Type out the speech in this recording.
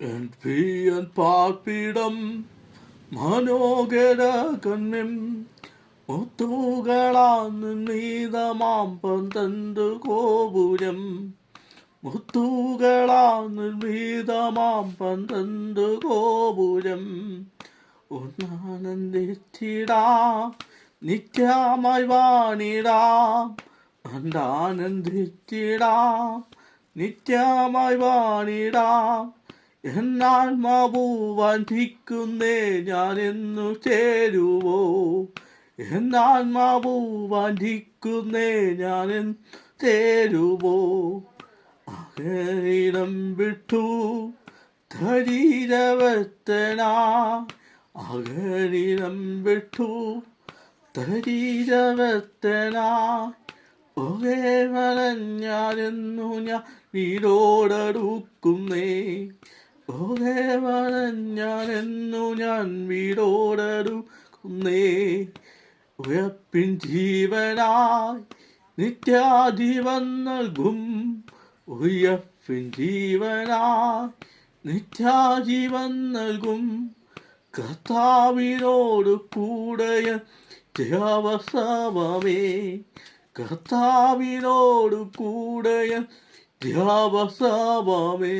N പ്രിയൻ പാർപ്പിടം മനോഹര കണ്യം മുത്തുകളാന്ന് നീതമാം പന്തന്തു ഗോപുരം മുത്തുകളാന്ന് നീതമാം പന്തന്തു ഗോപുരം ഒന്നാനന്ദിച്ചിടാം നിത്യമായി വാണിടാം അണ്ടാനന്ദിച്ചിടാം നിത്യമായി വാണിടാം എന്നാത്മാവു വഞ്ചിക്കുന്നേ ഞാൻ എന്നു ചേരുവോ എന്നാത്മാവു വഞ്ചിക്കുന്നേ ഞാൻ ചേരുവോ അകലിടം വിട്ടു ശരീരവത്തനാ അകലിടം വിട്ടു ശരീരവത്തനാ ഒരേ വരഞ്ഞാരെന്നു ഞാൻ വീടോടടുക്കുന്നേ ഒരേ വരഞ്ഞാരെന്നു ഞാൻ വീടോടടുക്കുന്നേ ഉയർപ്പിൻ ജീവനായി നിത്യാജീവൻ നൽകും ഉയർപ്പിൻ ജീവനായി നിത്യാജീവൻ നൽകും കർത്താവിനോട് കൂടെയ ദേവസവമേ കർത്താവിനോട് കൂടെയ ദേവസവമേ